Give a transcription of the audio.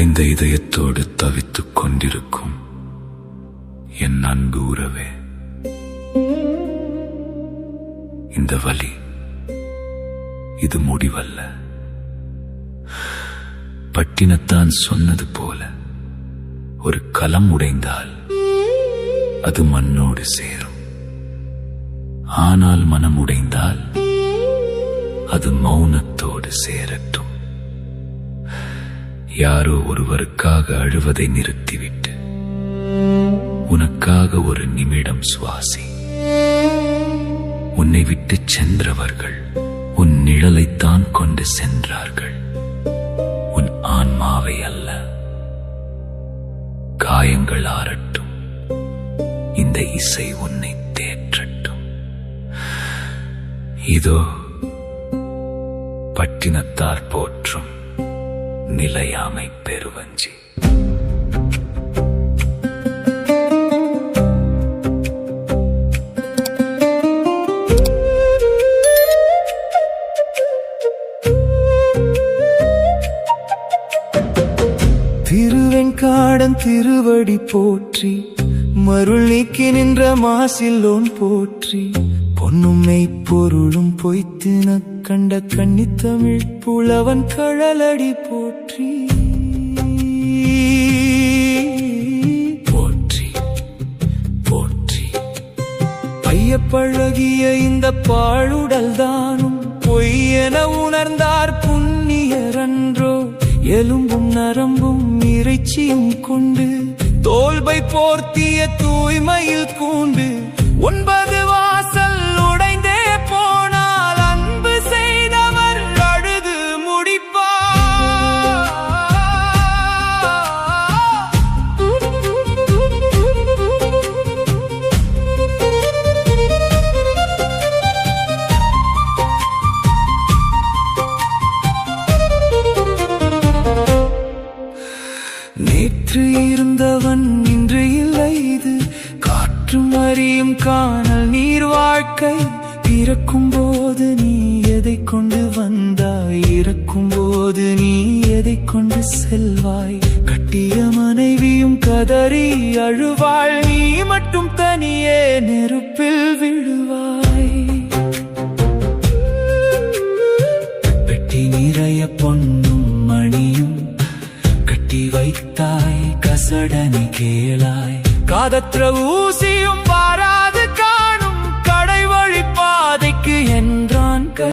உடைந்த இதயத்தோடு தவித்துக் கொண்டிருக்கும் என் அன்பு உறவே, இந்த வலி இது முடிவல்ல. பட்டினத்தான் சொன்னது போல, ஒரு கலம் உடைந்தால் அது மண்ணோடு சேரும். ஆனால் மனம் உடைந்தால் அது மௌனத்தோடு சேரட்டும். யாரோ ஒருவருக்காக அழுவதை நிறுத்திவிட்டு உனக்காக ஒரு நிமிடம் சுவாசி. உன்னை விட்டு சென்றவர்கள் உன் நிழலைத்தான் கொண்டு சென்றார்கள், உன் ஆன்மாவை அல்ல. காயங்கள் ஆறட்டும், இந்த இசை உன்னை தேற்றட்டும். இதோ பட்டினத்தார் போற்றும் நிலையாமை பெருவஞ்சி. திருவெண்காடன் திருவடி போற்றி, மருள் நீக்கி நின்ற மாசில்லோன் போற்றி. பொன்னும் மெய்ப்பொருளும் பொய்த்தின கண்ட கன்னித்தமிழ் புலவன் கழலடி போற்றி. போற்றி போற்றி. பையப்பழகிய இந்த பாழுடல் தானும் பொய்யென உணர்ந்தார் புண்ணியரன்றோ. எலும்பும் நரம்பும் இறைச்சியும் கொண்டு தோல்பை போர்த்திய தூய்மையில் கூண்டு 9 வாசல் உடைந்தே போனால் அன்பு செய்தவர் அழுது முடிப்பார். நேற்று இருந்தவன் இன்று இல்லை, இது காற்றும் அறியும் காணல் நீர் வாழ்க்கை. பிறக்கும் போது நீ எதை கொண்டு வந்தாய், இறக்கும் போது நீ எதை கொண்டு செல்வாய். கட்டிய மனைவியும் கதறி அழுவாள், நீ மட்டும் தனியே நெருப்பில் விழுவாய். பெட்டி நிறைய பொன்னும் மணியும் கட்டி வைத்தாய், கசடனை கேளாய். காதற்ற ஊசி